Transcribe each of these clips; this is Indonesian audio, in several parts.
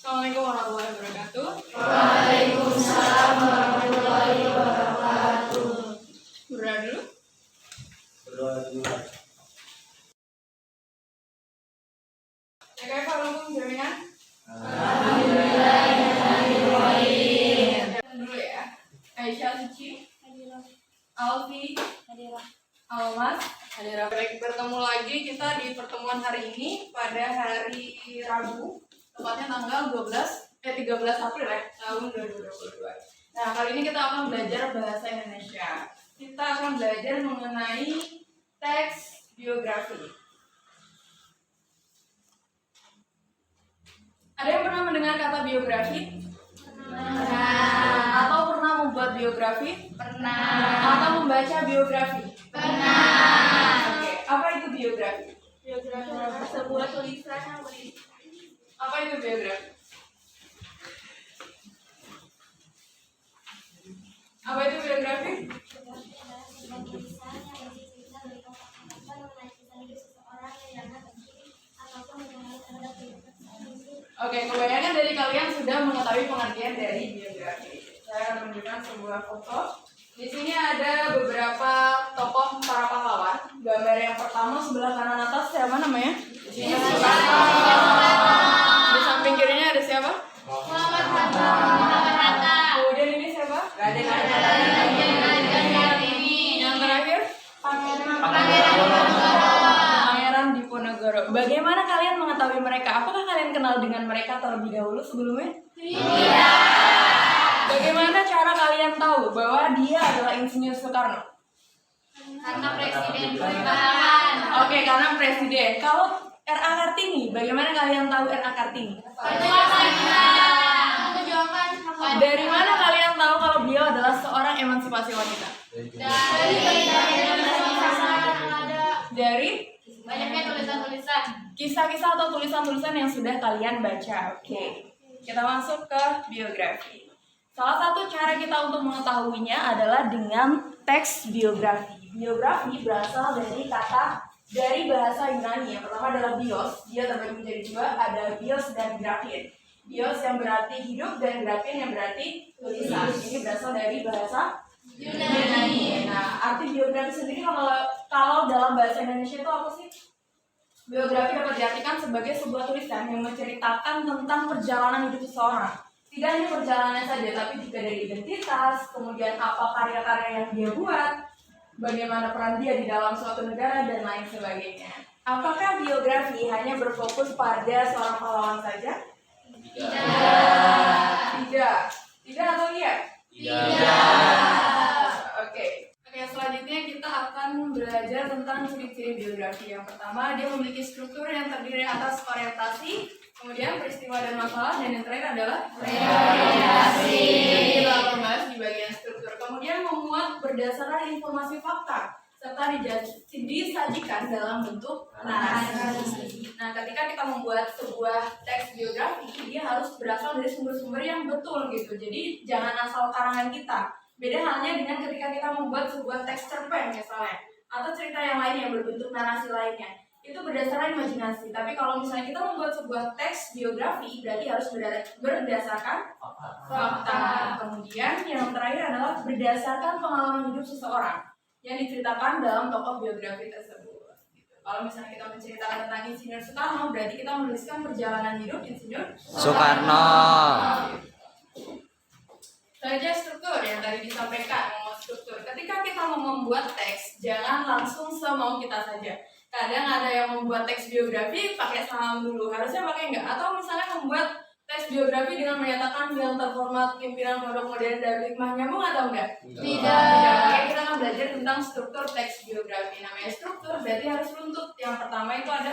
Assalamualaikum warahmatullahi wabarakatuh. Waalaikumsalam warahmatullahi wabarakatuh. Berdoa dulu. Ya, kayak Pak jaminan? Alhamdulillahirrahmanirrahim. Dulu ya. Aisyah Suci, Alfi, Almas, Hadira. Baik, bertemu lagi kita di pertemuan hari ini pada hari Rabu, tepatnya tanggal 13 April ya, tahun 2022. Nah, kali ini kita akan belajar bahasa Indonesia. Kita akan belajar mengenai teks biografi. Ada yang pernah mendengar kata biografi? Pernah. Atau pernah membuat biografi? Pernah. Atau membaca biografi? Pernah. Oke, apa itu biografi? Biografi adalah sebuah tulisan yang berisi. Apa itu biografi? Apa itu biografi? Oke, kebanyakan dari kalian sudah mengetahui pengertian dari biografi. Saya akan menunjukkan sebuah foto. Di sini ada beberapa tokoh para pahlawan. Gambar yang pertama sebelah kanan atas siapa namanya? Di samping kirinya ada siapa? Muhammad Hatta. Kemudian ini siapa? Yang terakhir? Pangeran Diponegoro. Bagaimana kalian mengetahui mereka? Apakah kalian kenal dengan mereka terlebih dahulu sebelumnya? Iya. Bagaimana cara kalian tahu bahwa dia adalah Insinyur Soekarno? Karena presiden perubahan. Oke, karena presiden. Kalau R.A. Kartini, bagaimana kalian tahu R.A. Kartini? Perjuangan. Dari mana kalian tahu kalau beliau adalah seorang emansipasi wanita? Dari Banyaknya tulisan-tulisan. kisah-kisah atau tulisan-tulisan yang sudah kalian baca. Oke, kita masuk ke biografi. Salah satu cara kita untuk mengetahuinya adalah dengan teks biografi. Biografi berasal dari bahasa Yunani. Yang pertama adalah bios, dia terbagi menjadi dua, ada bios dan grafin. Bios yang berarti hidup dan grafin yang berarti tulisan. Ini berasal dari bahasa Yunani. Nah, arti biografi sendiri kalau dalam bahasa Indonesia itu apa sih? Biografi dapat diartikan sebagai sebuah tulisan yang menceritakan tentang perjalanan hidup seseorang. Tidak hanya perjalanannya saja, tapi juga dari identitas, kemudian apa karya-karya yang dia buat, bagaimana peran dia di dalam suatu negara, dan lain sebagainya. Apakah biografi hanya berfokus pada seorang pahlawan saja? Tidak. Tidak atau iya? Oke, selanjutnya kita akan belajar tentang ciri-ciri biografi. Yang pertama, dia memiliki struktur yang terdiri atas orientasi, kemudian peristiwa dan masalah, dan yang terakhir adalah reorientasi. Kita akan bahas di bagian struktur. Kemudian memuat berdasarkan informasi fakta, serta disajikan dalam bentuk narasi. Nah, ketika kita membuat sebuah teks biografi, dia harus berasal dari sumber-sumber yang betul gitu. Jadi jangan asal karangan kita. Beda halnya dengan ketika kita membuat sebuah teks cerpen misalnya, atau cerita yang lain yang berbentuk narasi lainnya. Itu berdasarkan imajinasi. Tapi kalau misalnya kita membuat sebuah teks biografi, berarti harus berdasarkan fakta. Kemudian yang terakhir adalah berdasarkan pengalaman hidup seseorang yang diceritakan dalam tokoh biografi tersebut. Kalau misalnya kita menceritakan tentang Insinyur Soekarno, berarti kita menuliskan perjalanan hidup Insinyur Soekarno. Saja struktur yang tadi disampaikan, struktur. Ketika kita mau membuat teks, jangan langsung semau kita saja. Kadang ada yang membuat teks biografi pakai saham dulu, harusnya pakai enggak? Atau misalnya membuat teks biografi dengan menyatakan yang terhormat pimpinan Pondok Modern Darul Hikmah, nyambung atau enggak? Tidak. Makanya kita akan belajar tentang struktur teks biografi. Namanya struktur berarti harus runtut. Yang pertama itu ada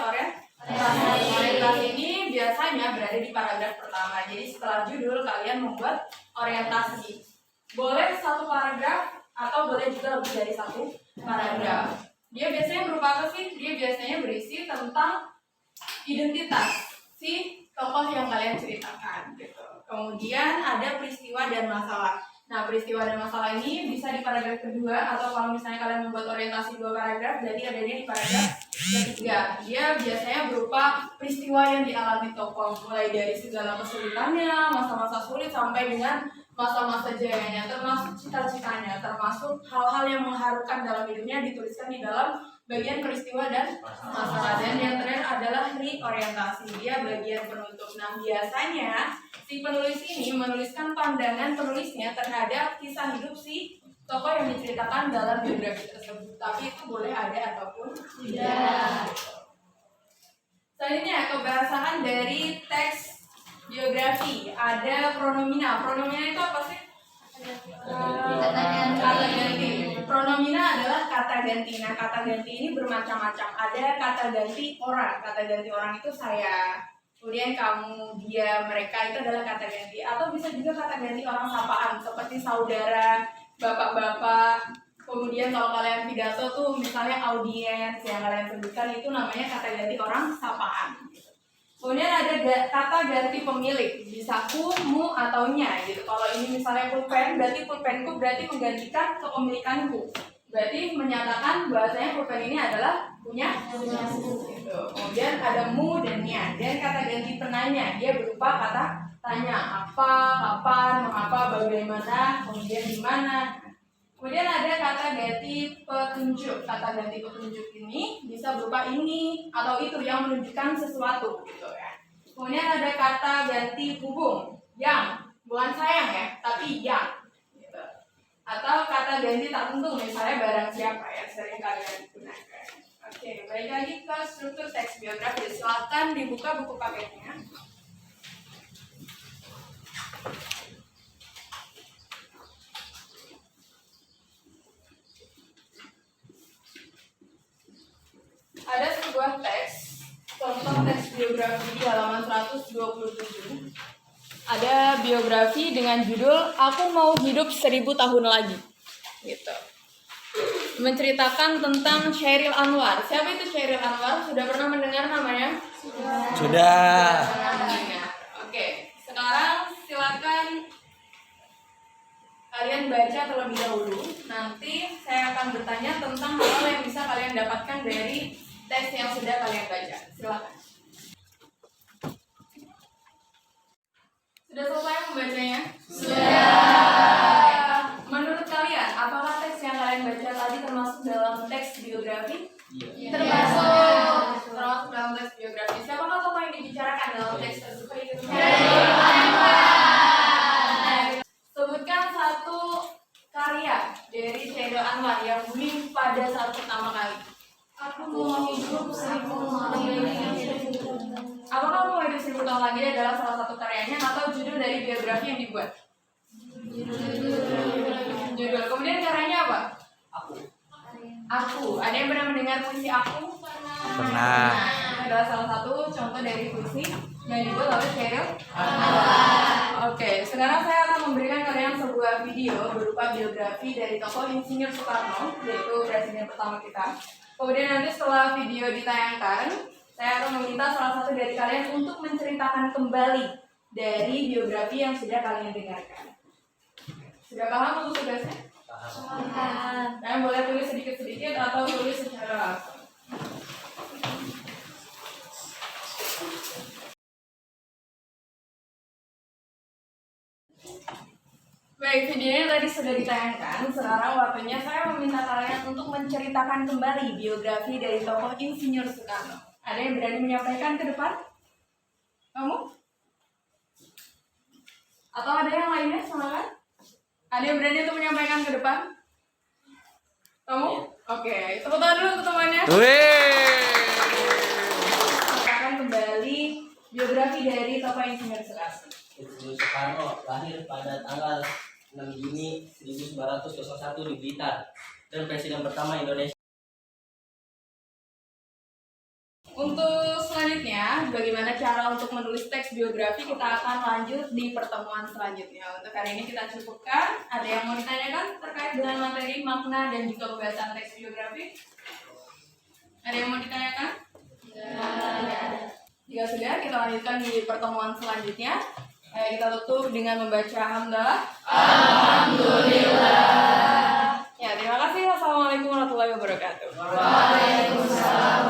orientasi ini biasanya berada di paragraf pertama. Jadi setelah judul kalian membuat orientasi. Boleh satu paragraf atau boleh juga lebih dari satu paragraf. Dia biasanya berupa apa sih? Dia biasanya berisi tentang identitas si tokoh yang kalian ceritakan gitu. Kemudian ada peristiwa dan masalah. Nah, peristiwa dan masalah ini bisa di paragraf kedua, atau kalau misalnya kalian membuat orientasi 2 paragraf, berarti adanya di paragraf Ketiga, dia biasanya berupa peristiwa yang dialami tokoh, mulai dari segala kesulitannya, masa-masa sulit sampai dengan masa-masa jayanya, termasuk cita-citanya, termasuk hal-hal yang mengharukan dalam hidupnya dituliskan di dalam bagian peristiwa dan masalah. Dan yang terakhir adalah reorientasi, dia bagian penutup. Nah, biasanya si penulis ini menuliskan pandangan penulisnya terhadap kisah hidup si tokoh yang diceritakan dalam biografi tersebut, tapi itu boleh ada ataupun tidak. Selanjutnya, kebahasan dari teks biografi. Ada pronomina. Pronomina itu apa sih? Kata ganti. Pronomina adalah kata ganti. Nah, kata ganti ini bermacam-macam. Ada kata ganti orang. Kata ganti orang itu saya. Kemudian kamu, dia, mereka itu adalah kata ganti. Atau bisa juga kata ganti orang sapaan seperti saudara, bapak-bapak. Kemudian kalau kalian pidato tuh misalnya audiens yang kalian sebutkan itu namanya kata ganti orang sapaan. Kemudian ada kata ganti pemilik, bisa ku, mu, atau nya gitu. Kalau ini misalnya pulpen, berarti pulpenku berarti menggantikan kepemilikanku. Berarti menyatakan bahwasanya pulpen ini adalah punya gitu. Kemudian ada mu dan nya. Dan kata ganti penanya, dia berupa kata tanya, apa, kapan, mengapa, bagaimana, kemudian di mana. Kemudian ada kata ganti petunjuk. Kata ganti petunjuk ini bisa berupa ini atau itu yang menunjukkan sesuatu gitu ya. Kemudian ada kata ganti hubung, yang, bukan sayang ya, tapi yang gitu. Atau kata ganti tak tentu, misalnya barang siapa ya, sering kalian gunakan. Oke, balik lagi ke struktur teks biografi. Silakan dibuka buku paketnya. Ada sebuah teks, contoh teks biografi di halaman 127. Ada biografi dengan judul Aku Mau Hidup 1000 Tahun Lagi. Gitu. Menceritakan tentang Chairil Anwar. Siapa itu Chairil Anwar? Sudah pernah mendengar namanya? Sudah. Pernah mendengar. Oke, sekarang silakan kalian baca terlebih dahulu. Nanti saya akan bertanya tentang hal yang bisa kalian dapatkan dari teks yang sudah kalian baca. Silakan. Sudah selesai membacanya? Sudah. Menurut kalian, apakah teks yang kalian baca tadi termasuk dalam teks biografi? Iya. Termasuk dalam teks biografi. Siapakah tokoh yang dibicarakan dalam teks tersebut? Sebutkan satu karya dari Chairil Anwar yang booming pada saat pertama kali. Aku mau hidup 1000 tahun lagi. Apakah Aku Mau Hidup 1000 Tahun Lagi adalah salah satu karyanya atau judul dari biografi yang dibuat? Judul. Kemudian karyanya apa? Aku. Ada yang pernah mendengar puisi Aku? Pernah. Itu adalah salah satu contoh dari puisi yang dibuat oleh Chairil. Oke, sekarang saya akan memberikan kalian sebuah video berupa biografi dari tokoh Insinyur Soekarno, yaitu presiden pertama kita. Kemudian nanti setelah video ditayangkan, saya akan meminta salah satu dari kalian untuk menceritakan kembali dari biografi yang sudah kalian dengarkan. Sudah paham untuk tugasnya? Paham. Kalian boleh tulis sedikit-sedikit atau tulis secara langsung. Baik, videonya tadi sudah ditayangkan. Sekarang waktunya saya meminta kalian untuk menceritakan kembali biografi dari tokoh Insinyur Soekarno. Ada yang berani menyampaikan ke depan? Kamu? Atau ada yang lainnya? Silakan. Ada yang berani untuk menyampaikan ke depan? Kamu? Oke, tepuk tangan dulu untuk temannya. Ceritakan kembali biografi dari tokoh Insinyur Soekarno. Insinyur Soekarno lahir pada tanggal 6 Juni 1901 di Blitar dan presiden pertama Indonesia. Untuk selanjutnya, bagaimana cara untuk menulis teks biografi kita akan lanjut di pertemuan selanjutnya. Untuk hari ini kita cukupkan. Ada yang mau ditanyakan terkait dengan materi, makna, dan juga pembahasan teks biografi? Ada yang mau ditanyakan? Jika sudah, kita lanjutkan di pertemuan selanjutnya. Kita tutup dengan membaca hamdalah. Alhamdulillah. Ya, terima kasih. Wassalamualaikum warahmatullahi wabarakatuh. Waalaikumsalam.